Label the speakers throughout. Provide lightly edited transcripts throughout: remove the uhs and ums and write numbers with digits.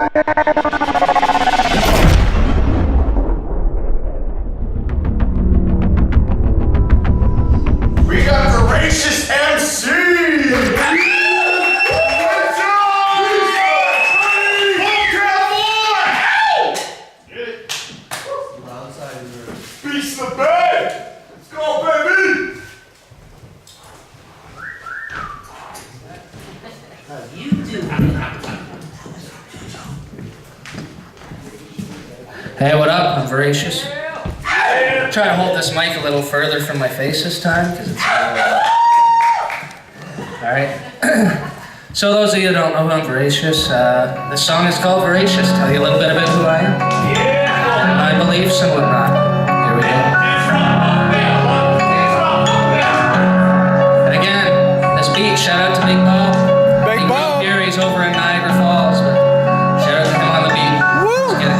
Speaker 1: We got Veracious MC! Beast the bed! Let's go, baby!
Speaker 2: How you doing?
Speaker 3: Hey, what up? I'm Veracious. Try to hold this mic a little further from my face this time, because it's Alright. So those of you who don't know who I'm Veracious, this song is called Veracious. Tell you a little bit about who I am. And my beliefs and whatnot. Here we go. And again, this beat, shout out to Big Bob. Big Bob here, he's over in Niagara Falls, but shout out to him on the beat. Let's get it.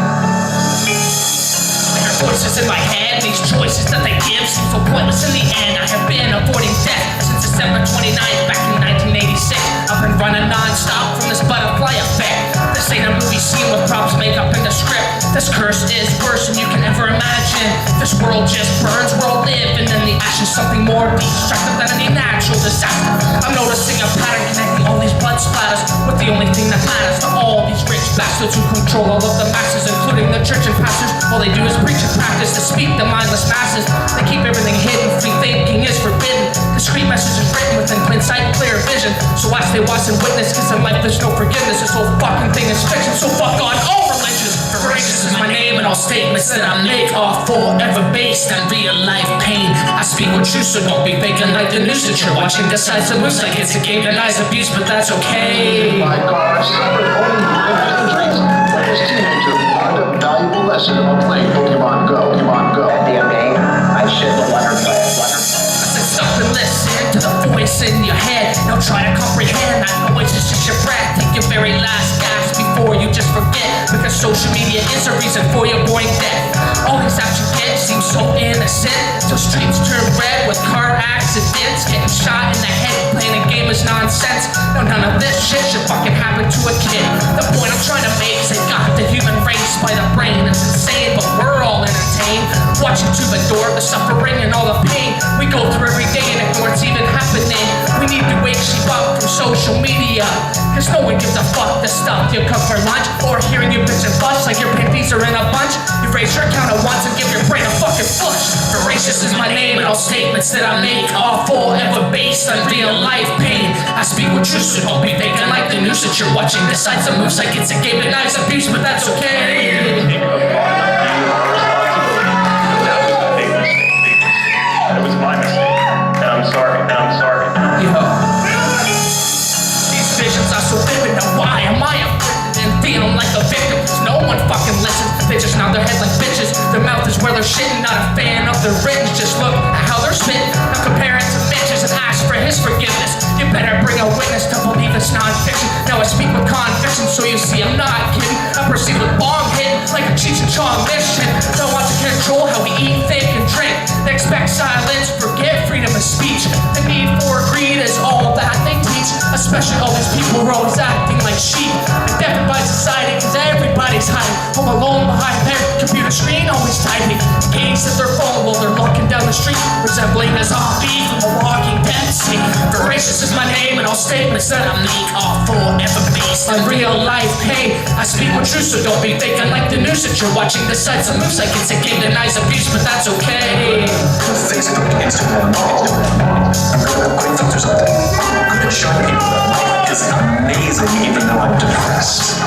Speaker 4: Voices in my head, these choices that they give seem so pointless in the end. I have been avoiding death since December 29th, back in 1986. I've been running non-stop from this butterfly effect. This ain't a movie scene with props, makeup, and the script. This curse is worse than you can ever imagine. This world just burns, we're all living in the ashes. Something more destructive than any natural disaster. I'm noticing a pattern connecting all these blood splatters with the only thing that matters to all these rich bastards who control all of the masses, including the church and pastors. All they do is preach and practice to speak the mindless masses. They keep everything hidden, free thinking is forbidden. Discreet message is written within plain sight, clear vision. So watch, they watch and witness, cause in life there's no forgiveness. This whole fucking thing is fiction, so fuck on all religions. Veracious is my name and all statements that I make are forever based on real life pain. I speak with truth, so don't be faking like the news that you're watching. Decides it moves like it's a game, denies abuse, but that's okay.
Speaker 5: My car suffered only minor injuries, but this teenager learned a valuable lesson about playing Pokemon Go. Pokemon Go.
Speaker 2: That damn game, I should have let her play it. Let her play it.
Speaker 4: I said stop and listen to the voice in your head. Now try to comprehend that noise is just your breath. Take your very last gasp before you just forget, because social media is a reason for your boring death. All these apps you get seem so innocent, till streets turn red with car accidents. Getting shot in the head, playing a game is nonsense. No, none of this shit should fucking happen to a kid. The point I'm trying to make is they got the human race by the brain. It's insane, but we're all entertained, watching to adore the suffering and all the pain we go through every day and ignore it's even happening. We need to wake sheep up from social media, cause no one gives a fuck the stuff you cook for lunch, or hearing you bitch and fuss like your panties are in a bunch. You raise your account at once and give your brain a fucking flush. Veracious is my name and all statements that I make are forever based on real life pain. I speak with truth, so don't be faking like the news that you're watching. Decides it moves like it's a game, denies abuse, but that's okay.
Speaker 6: It was my mistake, and I'm sorry,
Speaker 4: These visions are so vivid, now why am I afflicted and feeling like a victim? Cause no one fucking listens, they just nod their head like bitches. Their mouth is where they're shitting, not a fan of their written. Just look at how they're spitting, now compare it to bitches and ask for his forgiveness. You better bring a witness to believe it's non-fiction. Now I speak with conviction, so you see I'm not kidding. I proceed with bomb hit like a Cheech and Chong mission. They want to control how we eat, think, and drink. They expect silence, forget freedom of speech. The need for greed is all that they teach, especially all these people who are always acting like sheep. And deafened by society, cause everybody's hiding home alone behind their computer screen, always typing. Gaze at their phone while they're looking down the street, resembling a zombie from a Walking Dead scene. Veracious is my name and all statements that I make are forever based on real life pain. I speak with truth, so don't be faking like the news that you're watching. Decides it moves like it's a game, denies abuse, but that's okay.
Speaker 5: Facebook, Instagram. I'm good at quick filters on that. I'm good at showing people that life is amazing even though I'm depressed.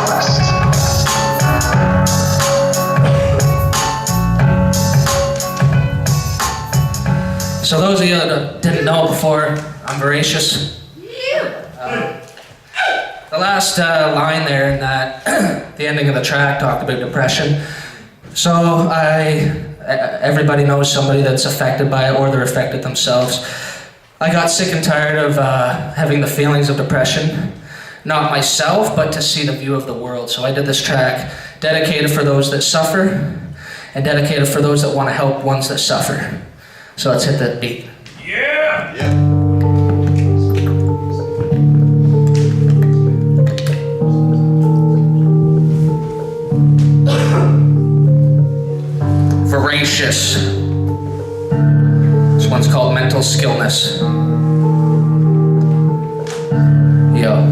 Speaker 3: So those of you that didn't know before, I'm Veracious. The last line there in that, the ending of the track talked about depression. So everybody knows somebody that's affected by it or they're affected themselves. I got sick and tired of having the feelings of depression, not myself, but to see the view of the world. So I did this track dedicated for those that suffer and dedicated for those that want to help ones that suffer. So let's hit that beat. Veracious. This one's called Mental Skillness. Yo.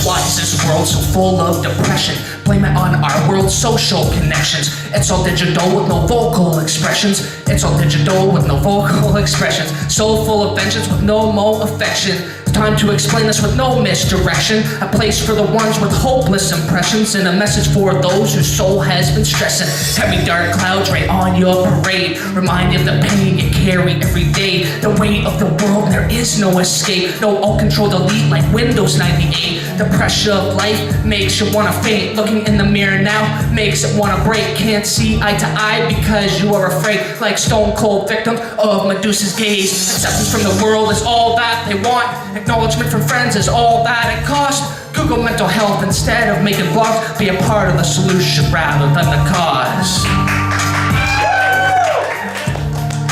Speaker 4: Why is this world so full of depression? Blame it on our world's social connections. It's all digital with no vocal expressions. It's all digital with no vocal expressions. So full of vengeance with no more affection. Time to explain this with no misdirection. A place for the ones with hopeless impressions, and a message for those whose soul has been stressing. Heavy dark clouds right on your parade, remind you of the pain you carry every day. The weight of the world, and there is no escape. No alt-control delete like Windows 98. The pressure of life makes you wanna faint. Looking in the mirror now makes it wanna break. Can't see eye to eye because you are afraid. Like stone cold victims of Medusa's gaze. Acceptance from the world is all that they want. Acknowledgement from friends is all that it costs. Google mental health instead of making blogs. Be a part of the solution rather than the cause.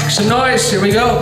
Speaker 4: Make some noise, here we go.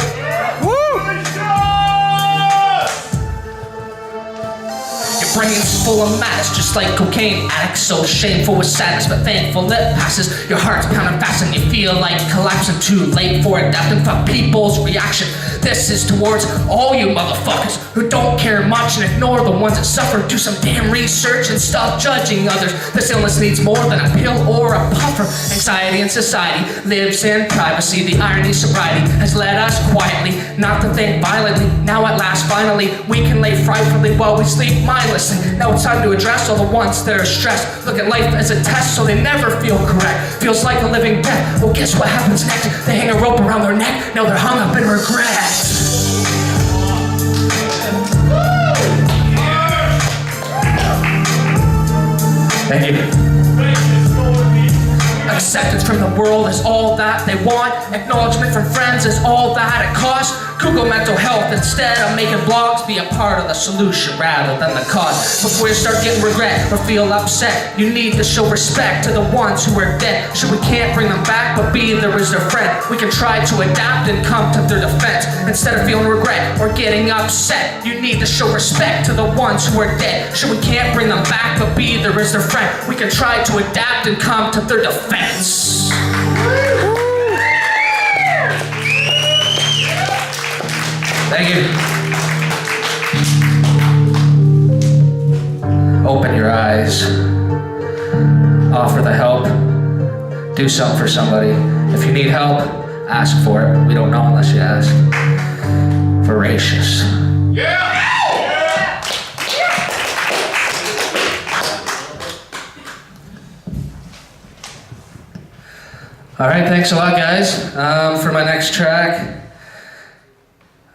Speaker 4: Your brain's full of madness, just like cocaine addicts. So shameful with sadness, but thankful it passes. Your heart's pounding fast and you feel like collapsing. Too late for adapting from people's reaction. This is towards all you motherfuckers who don't care much and ignore the ones that suffer. Do some damn research and stop judging others. This illness needs more than a pill or a puffer. Anxiety in society lives in privacy. The irony sobriety has led us quietly not to think violently. Now at last, finally, we can lay frightfully while we sleep mindlessly. Now it's time to address all the ones that are stressed. Look at life as a test so they never feel correct. Feels like a living death. Well, guess what happens next? They hang a rope around their neck. Now they're hung up in regret.
Speaker 3: Thank you.
Speaker 4: Acceptance from the world is all that they want. Acknowledgement from friends is all that it costs. Google mental health instead of making blogs. Be a part of the solution rather than the cause. Before you start getting regret or feel upset, you need to show respect to the ones who are dead. Sure, we can't bring them back, but be there as their friend. We can try to adapt and come to their defense. Instead of feeling regret or getting upset, you need to show respect to the ones who are dead. Sure, we can't bring them back, but be there as their friend. We can try to adapt and come to their defense.
Speaker 3: Thank you. Open your eyes. Offer the help. Do something for somebody. If you need help, ask for it. We don't know unless you ask. Veracious.
Speaker 1: Yeah!
Speaker 3: All right, thanks a lot, guys. For my next track,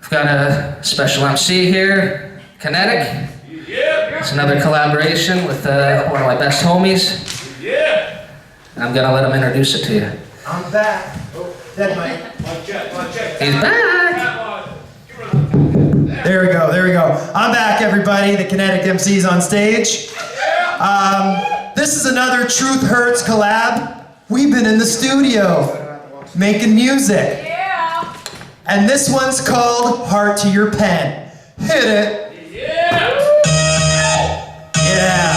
Speaker 3: I've got a special MC here, Kinetic. It's another collaboration with one of my best homies.
Speaker 1: Yeah!
Speaker 3: And I'm gonna let him introduce it to you.
Speaker 7: I'm back. Dead mic.
Speaker 3: He's back!
Speaker 7: There we go. I'm back, everybody. The Kinetic MC's on stage. This is another Truth Hurts collab. We've been in the studio making music.
Speaker 8: Yeah.
Speaker 7: And this one's called Heart to Your Pen. Hit it.
Speaker 1: Yeah!
Speaker 7: Yeah.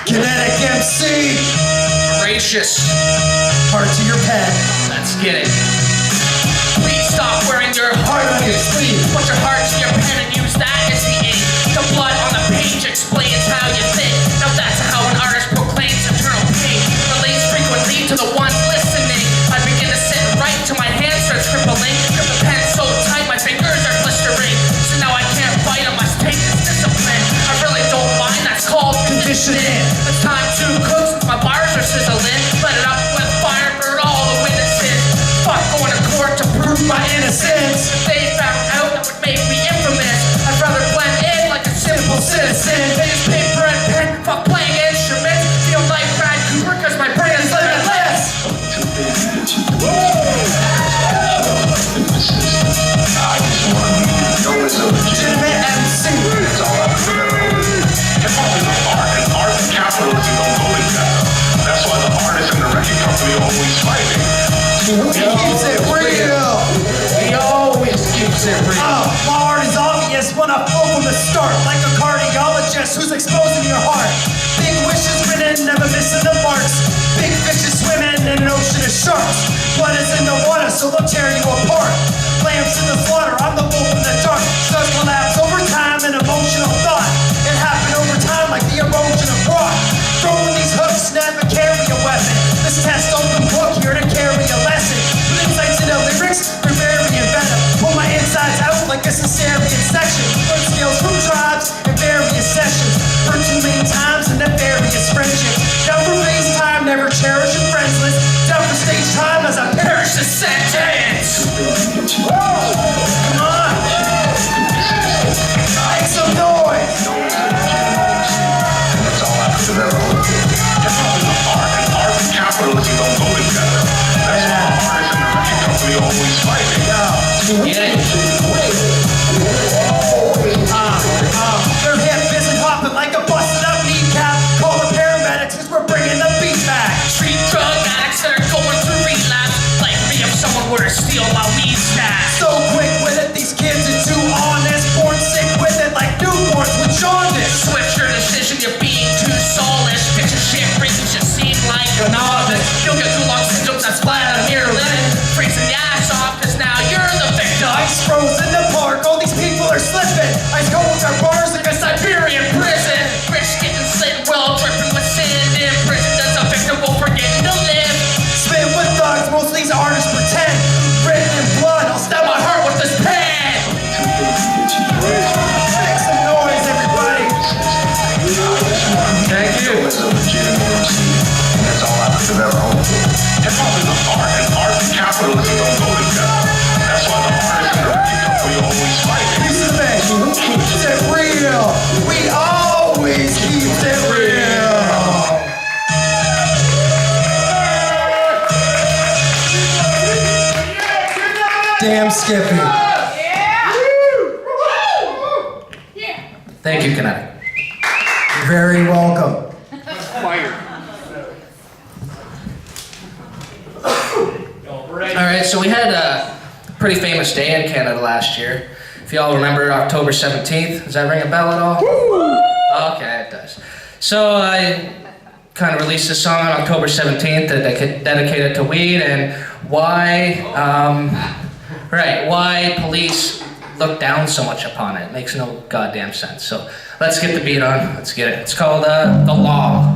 Speaker 7: Kinetic MC.
Speaker 4: Veracious.
Speaker 7: Heart to your pen.
Speaker 4: Let's get it. Please stop wearing your heart on your sleeve. Put your heart to your pen and use that as the ink. The blood on the page explains how you think. Now that's how an artist proclaims eternal pain. Relates frequently to the ones listening. I begin to sit right to my hands start scribbling. Grip the pen so tight my fingers are blistering. So now I can't fight, I must take this discipline. I really don't mind, that's called conditioning. It's time to cook since my bars are sizzling. Let it up with fire and burn all the witnesses. Fuck going to court to prove my innocence. If they found out, that would make me infamous. I'd rather blend in like a simple citizen. They use paper and pen, fuck playing instruments. Feel like Brad Cooper cause my brain is limitless.
Speaker 7: Legitimate MC.
Speaker 6: It's all up for them. Hip-hop is an art, and art and capitalism don't go together. That's why the artists and the record company are always fighting.
Speaker 7: Keeps it real.
Speaker 3: He always keeps it real.
Speaker 7: My heart is obvious when I flow from the start. Like a cardiologist who's exposing your heart. Big wishes written, never missing the marks. Big fishes swimming in sharks. Blood is in the water, so they'll tear you apart. Lambs in the slaughter, I'm the wolf in the dark. Stars collapse over time and emotional thought. It happened over time like the erosion of rock. Throwing these hooks, never carry a weapon. This test open book here to carry a lesson. With insights into lyrics, they're very inventive. Pull my insides out like a cesarean section. Learn skills from tribes in various sessions. Heard too many times in the various friendships. Down for FaceTime, never cherish a friends list. Down for stage time as I perish the sentence. Come on. Make some noise.
Speaker 6: That's all I could ever hope for. Hip-hop is an art, and art and capitalism don't go together. That's why the artists and the record company always fighting.
Speaker 3: Get it?
Speaker 7: Their hip isn't hopping like a busted up kneecap. Call the paramedics cause we're bringing the beat back.
Speaker 4: Street drug addicts that are going through relapse. Like me if someone were to steal my weed stash.
Speaker 7: So quick with it, these kids are too honest. Born sick with it like newborns with jaundice.
Speaker 4: Switch your decision, you're being too soulless. Picture shit brings you seem like a novice. You'll get too long symptoms that's flat on your living. Freezing the ass off cause now you're the victim.
Speaker 7: Ice froze in the park, all these people are slipping. Ice cold our bars like a
Speaker 4: Siberian prison. Rich getting slit well, dripping with sin. In prison as a victim will forgetting to live.
Speaker 7: spit with thugs, most of these artists pretend. Written in blood, I'll stab my heart with this pen. Make some noise, everybody.
Speaker 3: Thank you.
Speaker 6: It's a legitimate MC, and that's all I could ever hope for. Hip-hop is an art, and art and capitalism don't go together. That's why the artists and the record company always fighting.
Speaker 7: Piece of it, keeps it real. We always keep it real. Damn Skippy.
Speaker 3: Thank you, Kinetic.
Speaker 7: You're very welcome.
Speaker 3: Alright, so we had a pretty famous day in Canada last year. If y'all remember October 17th, does that ring a bell at all? Okay, it does. So I kind of released this song on October 17th to dedicate it to weed and why police look down so much upon it. It makes no goddamn sense. So let's get the beat on. Let's get it. It's called The Law.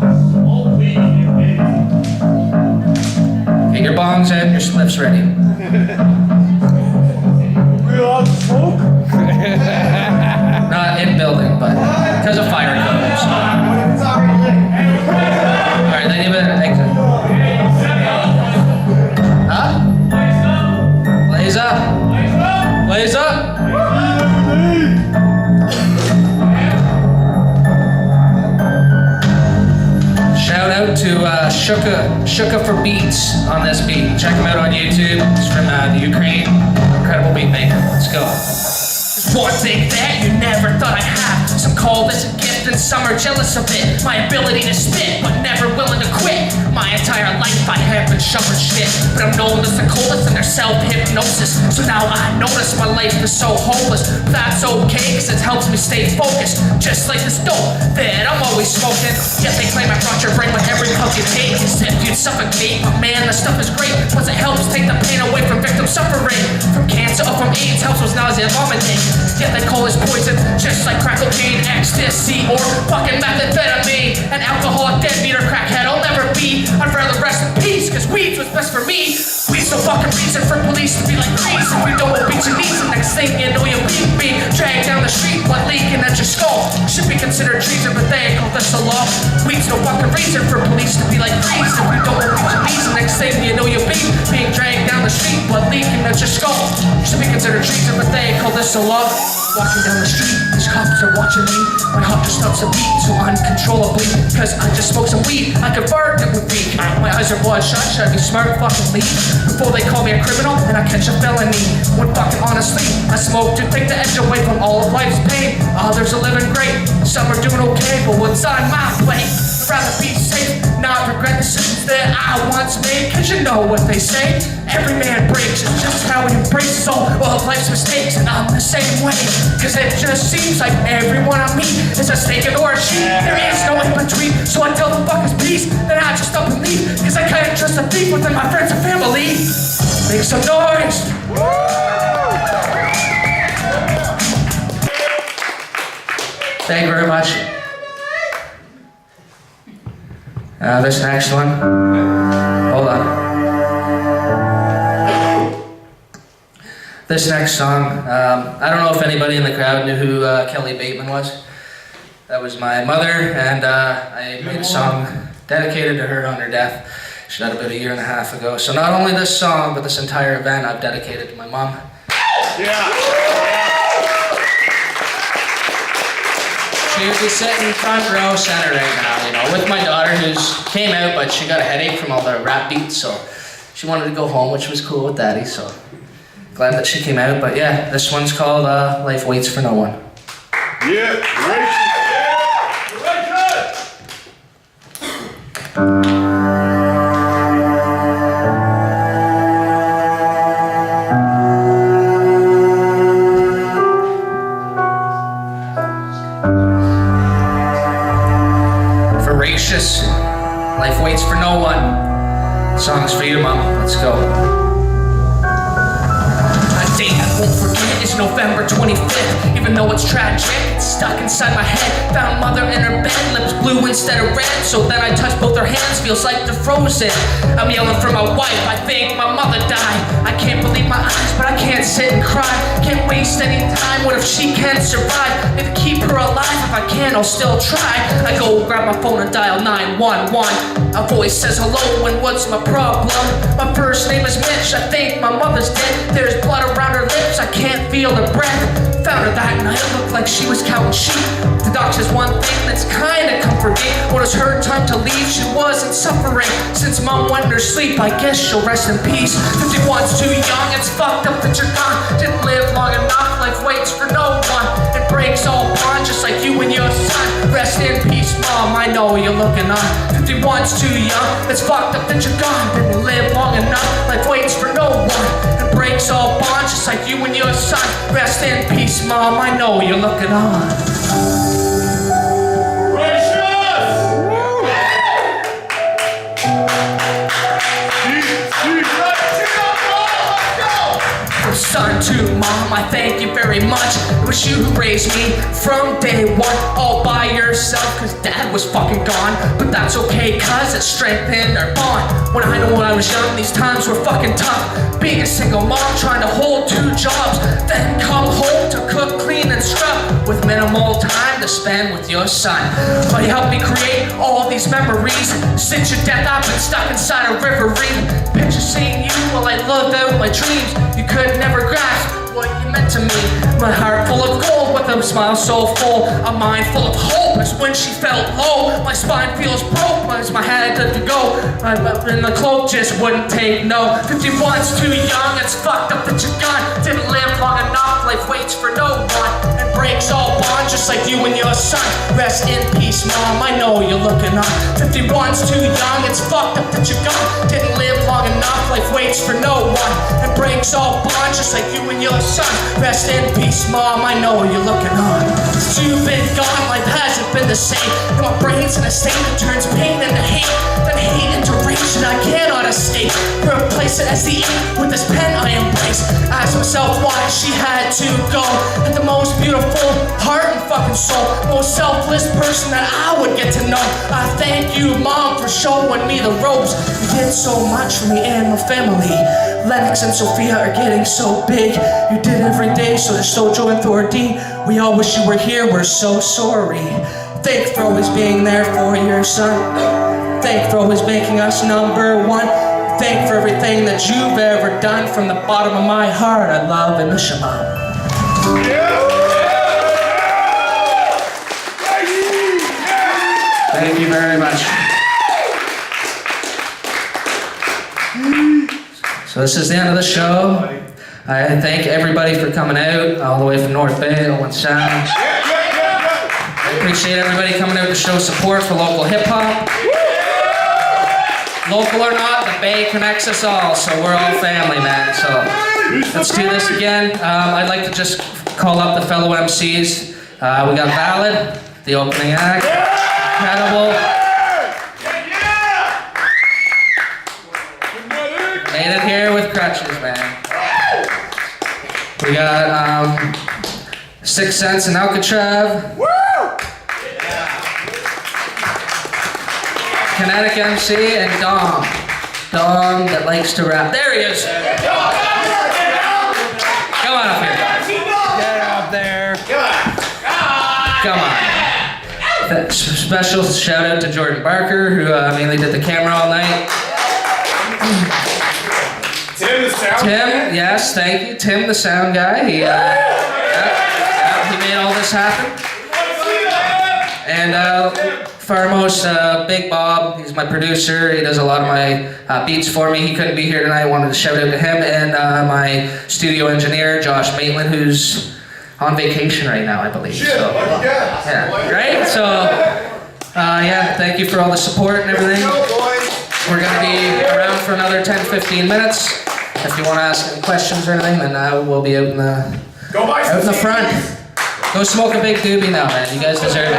Speaker 3: Get your bongs in, your spliffs ready. Not in building, but because of fire code. So. Alright, they need an exit. Huh? Blaze up. Blaze up. Shout out to Shuka for beats on this beat. Check him out on YouTube. It's from the Ukraine. Incredible beat maker. Let's go.
Speaker 4: One thing that you never thought I'd have. Some call this a gift and some are jealous of it. My ability to spit, but never willing to quit. My entire life I have been shoving shit, but I'm known as the coldest in their self-hypnosis. So now I notice my life is so hopeless. But that's okay, cause it helps me stay focused. Just like this dope that I'm always smoking. Yet they claim I brought your brain with every puff you take. As if you'd suffocate, but man, this stuff is great. Plus it helps take the pain away from victim suffering. From cancer or from AIDS, helps with nausea and vomiting. Yet they call this poison, just like crack cocaine, ecstasy, or fucking methamphetamine. An alcoholic, deadbeat, or crackhead I'll never be. I'd rather rest in peace, cause weed's what's best for me. Weed's no fucking reason for police to be like thieves. If we don't beat your knees, the next thing you know you'll be dragged down the street, blood leaking at your skull. Should be considered treason, but they call this a law. Weed's no fucking reason for police to be like thieves. If we don't beat your knees, the next thing you know you'll be being dragged down the street, blood leaking at your skull. Should be considered treason, but they call this a law. Walking down the street, these cops are watching me. My heart just stops a beat so uncontrollably. Cause I just smoked some weed, I could fart, it would be. My eyes are bloodshot, should I be smart, fucking leave? Before they call me a criminal and I catch a felony. When fucking honestly, I smoke to take the edge away from all of life's pain. Others are living great, some are doing okay, but what's on my plate? I'd rather be safe, not regret the decisions that I once made. Cause you know what they say, every man breaks, it's just how he embraces all of life's mistakes. And I'm the same way, cause it just seems like everyone I meet is a snake or a sheep. There is no in between, so I tell the fuckers peace, then I just up and leave. Cause I can't trust a thief within my friends and family. Make some noise.
Speaker 3: Thank you very much. This next one. Hold on. This next song, I don't know if anybody in the crowd knew who Kelly Bateman was. That was my mother, and I made a song dedicated to her on her death. She died about a year and a half ago. So not only this song, but this entire event I've dedicated to my mom. She would be sitting front row center right now, you know, with my daughter who's came out, but she got a headache from all the rap beats, so she wanted to go home, which was cool with Daddy, so glad that she came out. But yeah, this one's called Life Waits for No One.
Speaker 1: Yeah, Veracious.
Speaker 3: Veracious, Life Waits for No One. Song's for you, Mom. Let's go.
Speaker 4: A date I won't forget is November 25th. Even though it's tragic, it's stuck inside my head. Found mother in her bed, lips blue instead of red. So then I touch both her hands, feels like they're frozen. I'm yelling for my wife, I think my mother died. I can't believe my eyes, but I can't sit and cry. Can't waste any time, what if she can't survive? Maybe keep her alive, if I can, I'll still try. I go grab my phone and dial 911. A voice says hello, and what's my problem? My first name is Mitch, I think my mother's dead. There's blood around her lips, I can't feel her breath. Found her that night, looked like she was counting sheep. The doc says one thing that's kinda comforting. When it was her time to leave, she wasn't suffering. Since mom went in her sleep, I guess she'll rest in peace. 51's too young, it's fucked up that you're gone. Didn't live long enough, life waits for no one. It breaks all bonds, just like you and your son. Rest in peace, mom, I know you're looking on. 51's too young, it's fucked up that you're gone. Didn't live long enough, life waits for no one. It breaks all bonds, just like you and your son. Rest in peace, mom, I know you're looking on. Son to mom, I thank you very much. It was you who raised me from day one, all by yourself, cause dad was fucking gone. But that's okay, cause it strengthened our bond. When I was young, these times were fucking tough. Being a single mom, trying to hold 2 jobs, then come home to cook, clean, and scrub, with minimal time to spend with your son. But you helped me create all these memories. Since your death, I've been stuck inside a reverie. Picture seeing you while I lived out my dreams. You could never grasp what you meant to me. My heart full of gold with a smile so full. A mind full of hope is when she felt low. My spine feels broke as my head doesn't go. And the cloak just wouldn't take no. 51's too young, it's fucked up that you're gone. Didn't live long enough, life waits for no one. And breaks all bonds just like you and your son. Rest in peace, mom, I know you're looking on. 51's too young, it's fucked up that you're gone. Didn't live long enough, life waits for no one. And breaks all bonds just like you and your son. Rest in peace, mom, I know you're looking on. Since you've been gone, life hasn't been the same. And my brain's in a state that turns pain into hate, then hate into rage, and I cannot escape. Replace it as the ink with this pen I embrace. Ask myself why she had to go. Had the most beautiful heart and fucking soul, most selfless person that I would get to know. I thank you, mom, for showing me the ropes. You did so much for me and my family. Lennox and Sophia are getting so big. You did every day, so there's Sojo and Thor-D. We all wish you were here, we're so sorry. Thank you for always being there for your son. Thank you for always making us number one. Thank you for everything that you've ever done. From the bottom of my heart, I love and miss you, mom.
Speaker 3: Thank you very much. So this is the end of the show. I thank everybody for coming out, all the way from North Bay, Owen Sound. I appreciate everybody coming out to show support for local hip-hop. Local or not, the Bay connects us all, so we're all family, man. So let's do this again. I'd like to just call up the fellow MCs. We got Valid, the opening act. Incredible. Made it here 6 Cents in Alcatraz. Kinetic MC and Dom. Dom that likes to rap. There he is. Come on up here.
Speaker 1: Get up there.
Speaker 3: Come on. Special shout out to Jordan Barker, who mainly did the camera all night.
Speaker 1: Tim, the sound
Speaker 3: Tim,
Speaker 1: guy.
Speaker 3: yes, thank you. Tim, the sound guy. He made all this happen. And foremost, Big Bob, he's my producer. He does a lot of my beats for me. He couldn't be here tonight. I wanted to shout out to him. And my studio engineer, Josh Maitland, who's on vacation right now, I believe.
Speaker 1: Shit,
Speaker 3: So, yeah, right? So, yeah, thank you for all the support and everything. We're going to be around for another 10-15 minutes. If you want to ask any questions or anything, then we'll be out in the front. Go smoke a big doobie now, man. You guys deserve it.